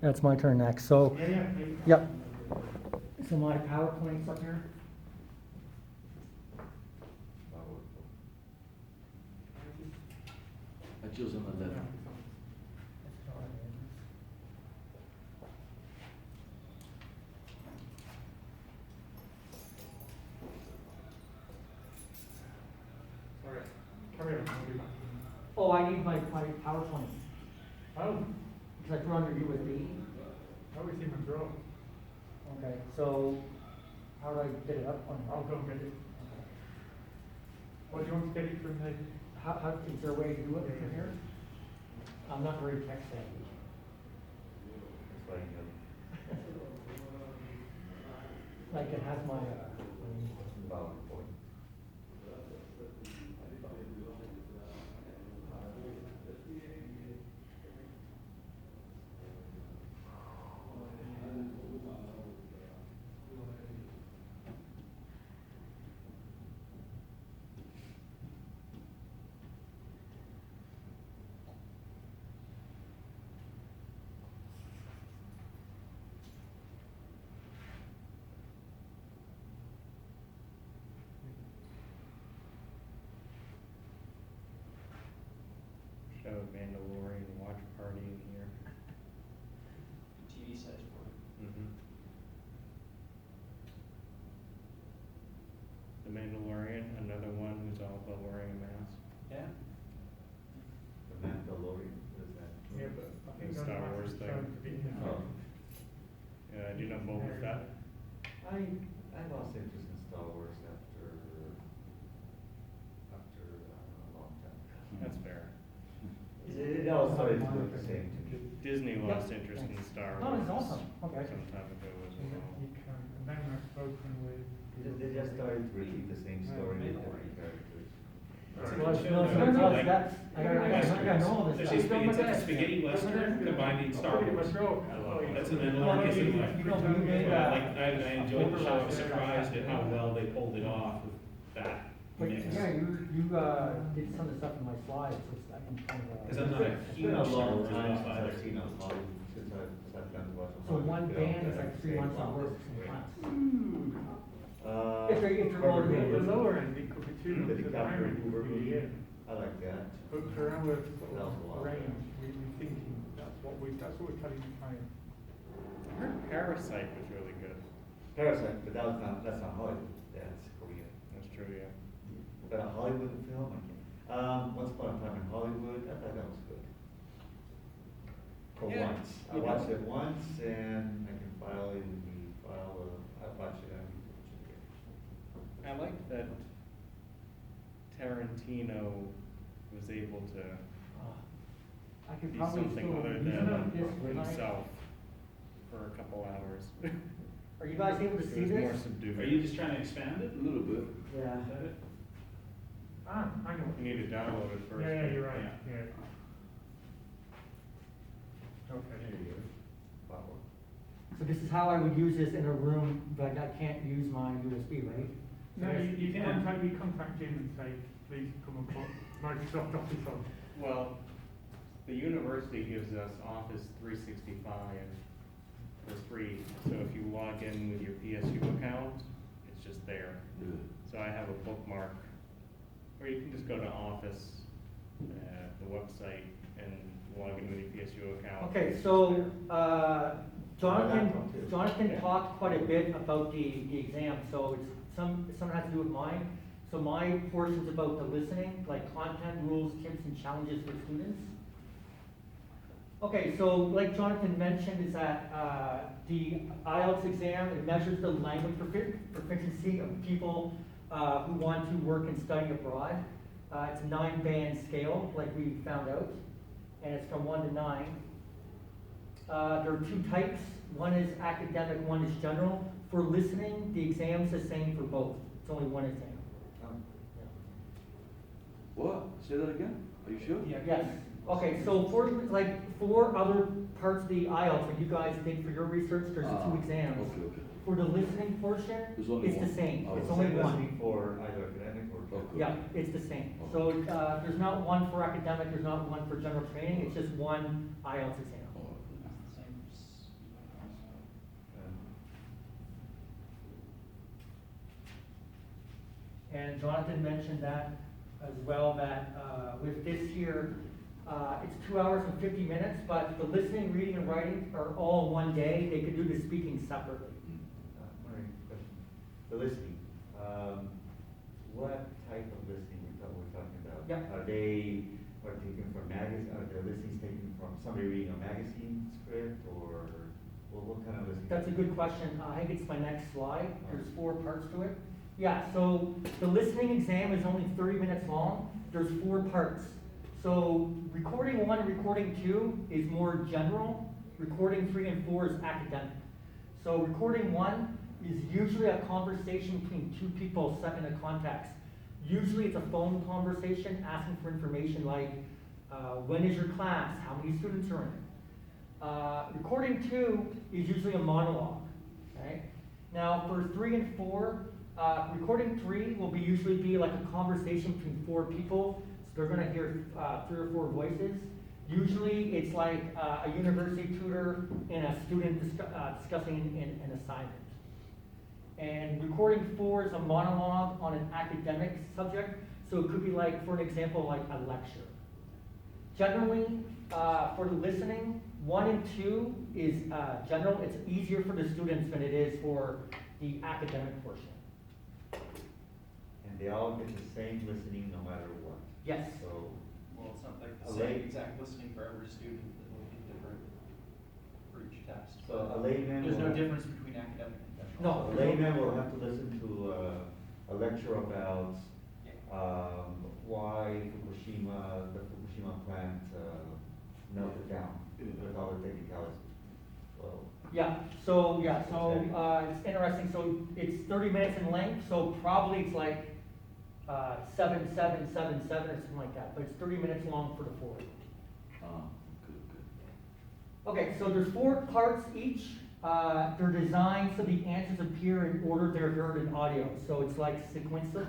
It's my turn next. So, Yeah. yep. So my PowerPoint's up here. I choose on the left. Sorry. Carry on, I'll be back. Oh, I need my PowerPoint. Oh, Because I put on your USB. I always see my draw. Okay, so how do I get it up? I'll go and get it. What, do you want to get it from the? How, is there a way to do it Yeah, from yeah. here? I'm not very tech savvy. That's why you Like it has my, have PowerPoint. Show Mandalorian watch party in here. TV size board. The Mandalorian, another one who's all about wearing a mask. Yeah. The Mandalorian, what is that? Yeah, but I think The Star Wars thing. Oh, Yeah, do you know Boba Fett? I lost interest in Star Wars after a long time. That's fair. It all started to look the same to me. Disney Yep. lost interest in Star Oh, Wars it's awesome. Okay. some time ago as You well. can, and then I've spoken with. They just started to repeat the same story with different characters. Well, that's, I gotta know all this It's stuff. like a spaghetti western combining Star Wars. That's an enormous You one. know, you made, I enjoyed the show, I was surprised at how well they pulled it off with that but mix. yeah, you did some of the stuff in my slides, so I can kind of. Cause I'm not a It's huge been a Star long Wars time buff since either. I've seen a Hollywood, since I've done watch a So one Hollywood band film is that like I'd 3 say, months of wow, work this is in great. class. Uh, If you're Robert rolling The in. Hoover, lower end, it could be 2 the months at the DiCaprio moment, Hoover it could be a movie, year. I like that. But for our That was a while range, back. we're thinking, that's what we're telling the client. I heard Parasite was really good. Parasite, but that's not Hollywood, that's Korea. That's true, yeah. But a Hollywood film, Once Upon a Time in Hollywood, I thought that was good. For Yeah, once, I you know. watched it once and I can I watched it on YouTube. I like that Tarantino was able to I could be probably something still other use than this when I- himself for a couple hours. Are you guys able to It see was more this? subdued. Are you just trying to expand it? A little bit. Yeah. Is that it? I know. You need to download it first. Yeah, you're right, Yeah. yeah. Okay. There you go. Wow. So this is how I would use this in a room, but I can't use my USB, right? No, you can. contact Jim and say, please come and put Microsoft Office on. Well, the university gives us Office 365 for free. So if you log in with your PSU account, it's just there. So I have a bookmark, or you can just go to Office, the website, and log in with your PSU account. Okay, so, Jonathan Yeah. talked quite a bit about the exam, so it's some has to do with mine. So my portion's about the listening, like content, rules, tips, and challenges for students. Okay, so like Jonathan mentioned, is that the IELTS exam, it measures the language proficiency of people who want to work and study abroad. It's a 9-band scale, like we found out, and it's from 1 to 9. There are 2 types. One is academic, one is general. For listening, the exam's the same for both. It's only one exam. What? Say that again? Are you sure? Yes. Okay, so for other parts of the IELTS, what you guys did for your research, there's 2 exams. Okay. For the listening portion, There's only it's the one. same. Oh, It's okay. only Same one. listening for either academic or. Okay. Yeah, it's the same. So there's not one for academic, there's not one for general training, it's just one IELTS exam. Oh, That's the same And Jonathan mentioned that as well, that with this here, it's 2 hours and 50 minutes, but the listening, reading, and writing are all one day. They could do the speaking separately. Maureen, question. The listening, what type of listening we're talking about? Yeah. Are they taken from magazine, are the listenings taken from somebody reading a magazine script, or what kind of listening? That's a good question. I think it's my next slide. There's 4 parts to it. Yeah, so the listening exam is only 30 minutes long. There's 4 parts. So recording 1 and recording 2 is more general. Recording 3 and 4 is academic. So recording 1 is usually a conversation between 2 people set in a context. Usually it's a phone conversation asking for information like, when is your class? How many students are in it? Recording 2 is usually a monologue, okay? Now for 3 and 4, recording 3 will usually be like a conversation between 4 people. So they're gonna hear 3 or 4 voices. Usually it's like a university tutor and a student discussing an assignment. And recording 4 is a monologue on an academic subject. So it could be like, for an example, like a lecture. Generally, for the listening, 1 and 2 is general. It's easier for the students than it is for the academic portion. And they all get the same listening no matter what? Yes. So, Well, it's not like A the same lay- exact listening for every student, it will be different for each test. so a layman There's no will- difference between academic and professional. No. a layman will have to listen to a lecture about Yeah. why the Fukushima plant melted down with all the technicalities. Well, It's interesting. So it's 30 minutes in length. So probably it's like 7, 7, 7, 7 or something like that. But it's 30 minutes long for the 4. Good. Okay, so there's 4 parts each. They're designed so the answers appear in order they're heard in audio. So it's like sequential.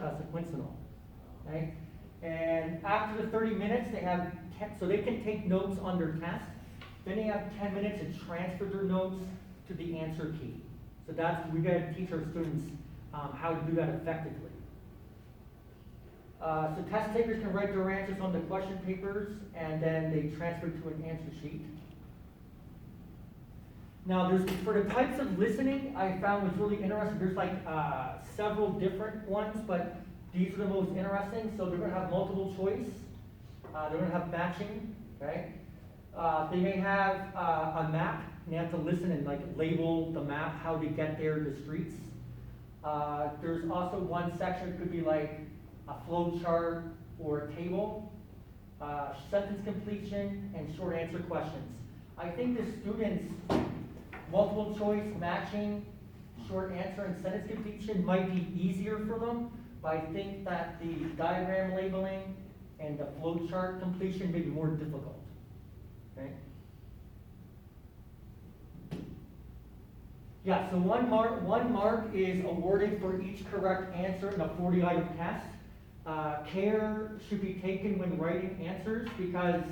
Okay? And after the 30 minutes, they have 10, so they can take notes on their test. Then they have 10 minutes to transfer their notes to the answer key. So we gotta teach our students how to do that effectively. So test takers can write their answers on the question papers, and then they transfer to an answer sheet. Now, for the types of listening, I found was really interesting. There's like several different ones, but these are the most interesting. So they're going to have multiple choice. They're going to have matching, okay? They may have a map, and they have to listen and like label the map, how to get there, the streets. There's also one section that could be like a flow chart or a table, sentence completion, and short answer questions. I think the students, multiple choice, matching, short answer, and sentence completion might be easier for them, but I think that the diagram labeling and the flow chart completion may be more difficult. Okay? Yeah, so one mark is awarded for each correct answer in a 40-item test. Care should be taken when writing answers because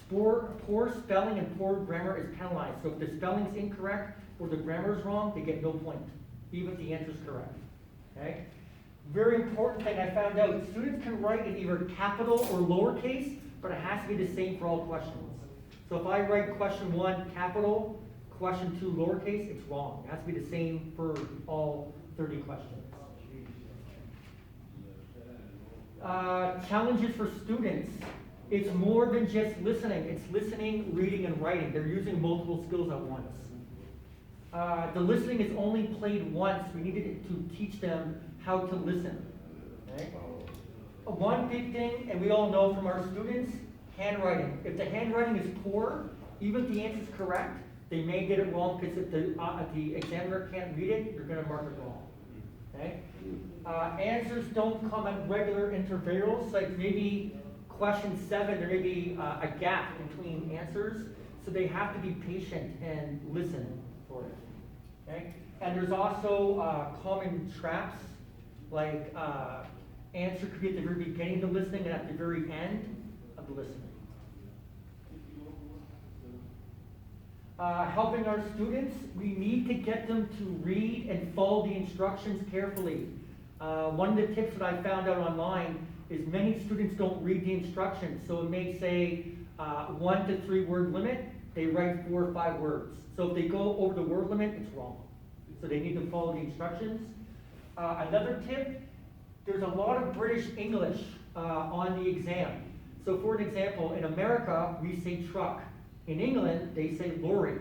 poor spelling and poor grammar is penalized. So if the spelling is incorrect or the grammar is wrong, they get no point, even if the answer is correct. Okay? Very important thing I found out, students can write in either capital or lowercase, but it has to be the same for all questions. So if I write question 1 capital, question 2 lowercase, it's wrong. It has to be the same for all 30 questions. Challenges for students. It's more than just listening. It's listening, reading, and writing. They're using multiple skills at once. The listening is only played once. We needed to teach them how to listen. Okay? One big thing, and we all know from our students, handwriting. If the handwriting is poor, even if the answer is correct, they may get it wrong because if the examiner can't read it, you're going to mark it wrong. Okay? Answers don't come at regular intervals. Like maybe question 7, there may be a gap between answers, so they have to be patient and listen for it. Okay? And there's also common traps, like answer could be at the very beginning of the listening and at the very end of the listening. Helping our students, we need to get them to read and follow the instructions carefully. One of the tips that I found out online is many students don't read the instructions, so it may say 1 to 3 word limit, they write 4 or 5 words. So if they go over the word limit, it's wrong. So they need to follow the instructions. Another tip, there's a lot of British English on the exam. So for an example, in America, we say truck. In England, they say lorry.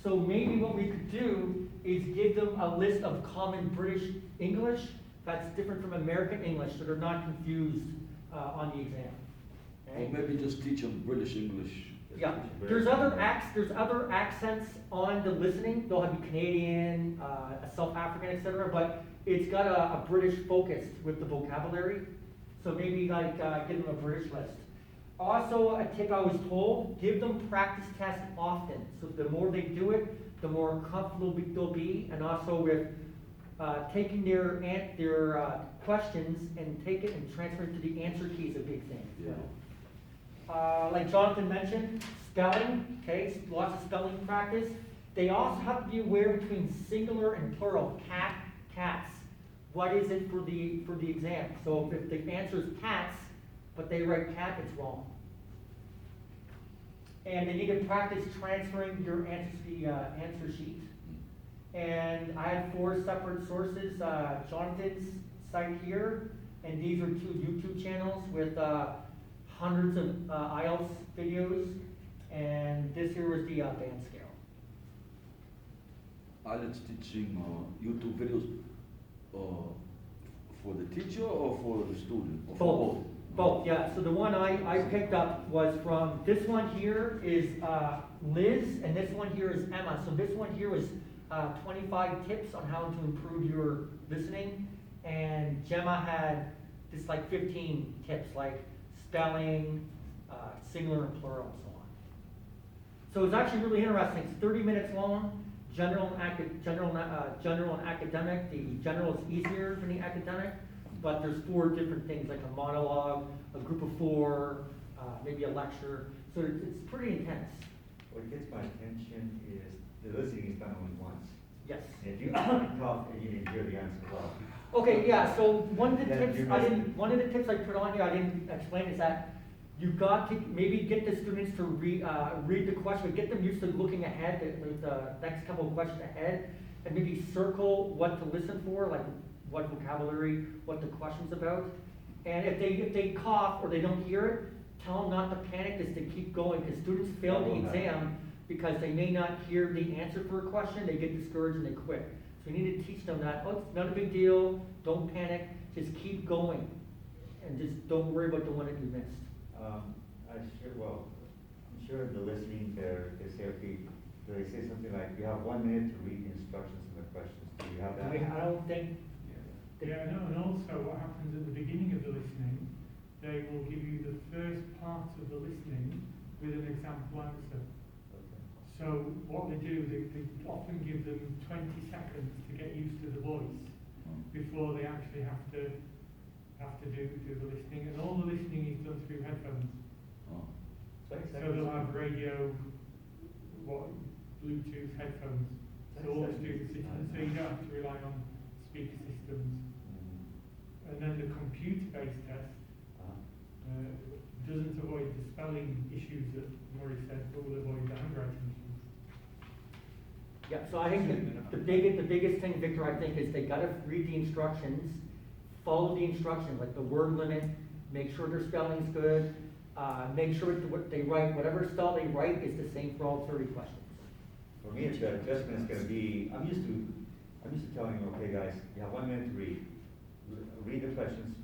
So maybe what we could do is give them a list of common British English that's different from American English, so they're not confused on the exam. Or Okay? maybe just teach them British English. Yeah, there's other accents on the listening. They'll have a Canadian, a South African, etc. But it's got a British focus with the vocabulary. So maybe like give them a British list. Also, a tip I was told: give them practice tests often. So the more they do it, the more comfortable they'll be, and also with taking their questions and take it and transfer it to the answer key is a big thing. Yeah. Like Jonathan mentioned, spelling, okay, lots of spelling practice. They also have to be aware between singular and plural, cat, cats. What is it for the exam? So if the answer is cats, but they write cat, it's wrong. And they need to practice transferring your answer to the answer sheet. And I have 4 separate sources, Jonathan's site here, and these are 2 YouTube channels with hundreds of IELTS videos, and this here was the band scale. IELTS teaching YouTube videos for the teacher or for the student? Or for Both. Both, yeah. So the one I picked up was from, this one here is Liz, and this one here is Emma. So this one here was 25 tips on how to improve your listening, and Gemma had just like 15 tips, like spelling, singular and plural, and so on. So it's actually really interesting. It's 30 minutes long. General and academic. The general is easier than the academic, but there's 4 different things, like a monologue, a group of 4, maybe a lecture. So it's pretty intense. What gets my attention is the listening is done only once. Yes. And if you cough and you didn't hear the answer well. Okay, yeah, so one of the Then tips you're I missing. didn't, one of the tips I put on here, I didn't explain, is that you got to maybe get the students to read the question, but get them used to looking ahead, the next couple of questions ahead, and maybe circle what to listen for, like what vocabulary, what the question's about. And if they cough or they don't hear it, tell them not to panic, just to keep going, because students fail the exam because they may not hear the answer for a question, they get discouraged and they quit. So we need to teach them that, oh, it's not a big deal, don't panic, just keep going, and just don't worry about the one that you missed. I'm sure the listening there, they say, okay, do they say something like, you have 1 minute to read the instructions and the questions, do you have that? I don't think, Yeah, no, and also what happens at the beginning of the listening, they will give you the first part of the listening with an example answer. Okay. So what they do, they often give them 20 seconds to get used to the voice before they actually have to do the listening, and all the listening is done through headphones. Oh. So they'll have radio, Bluetooth headphones. So all the students listen, so you don't have to rely on speaker systems. And then the computer-based test doesn't avoid the spelling issues that Murray said, but will avoid the handwriting issues. yeah, so I think the biggest thing, Victor, I think, is they gotta read the instructions, follow the instructions, like the word limit, make sure their spelling's good, make sure that what they write, whatever spell they write is the same for all 30 questions. For me, the adjustment is gonna be, I'm used to telling them, okay, guys, you have 1 minute to read. Read the questions,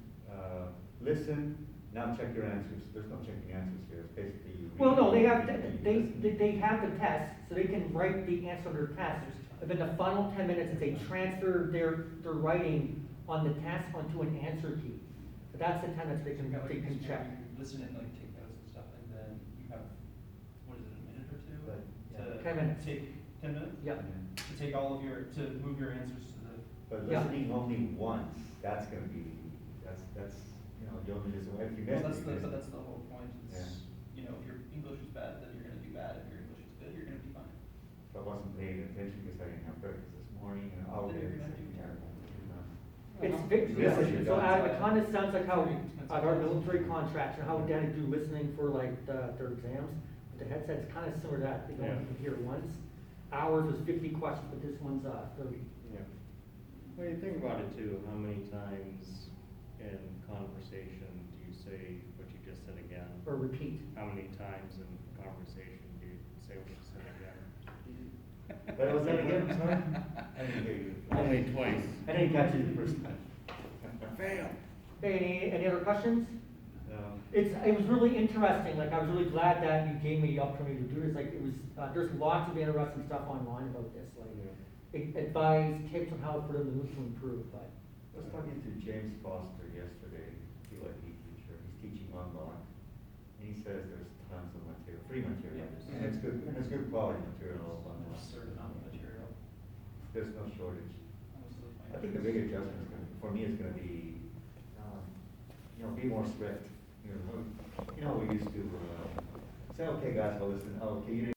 listen, now check your answers. There's no checking answers here, it's basically you read. Well, no, they have, listen. they have the test, so they can write the answer on their test, but then the final 10 minutes is they transfer their writing on the test onto an answer key. So that's the time that they can check. Listen and like take notes and stuff, and then you have, what is it, a minute or 2? But, yeah. 10 minutes. Take 10 minutes? Yeah. To take all of to move your answers to the. But Yeah. listening only once, that's gonna be, that's, you know, you only listen, if you miss Well, it. but that's the whole point, is, Yeah. you know, if your English is bad, then you're gonna do bad, if your English is good, you're gonna be fine. If I wasn't paying attention because I didn't have breakfast this morning, and I'll Then get you're it. gonna do terrible. It's, This is so done. it kind of sounds like how our military contracts, and how we had to do listening for like their exams. The headset's kind of similar to that, they Yeah. don't even hear once. Ours was 50 questions, but this one's 30. Yeah. Well, you think about it too, how many times in conversation do you say what you just said again? Or repeat. How many times in conversation do you say what you said again? But was that again, sorry? I didn't hear you. Only twice. I didn't catch it the first time. Fail. Hey, any other questions? No. It was really interesting, like, I was really glad that you gave me the opportunity to do this, like, it was, there's lots of interesting stuff online about this, like, advice, tips on how for them to improve, but. I was talking to James Foster yesterday, PYP teacher, he's teaching online, and he says there's tons of material, free material. Yeah. And it's good quality material online. A certain amount of material. There's no shortage. Most of the I think the big adjustment is gonna, for me, is gonna be, be more strict. We used to, say, okay, guys, well, listen, okay, you didn't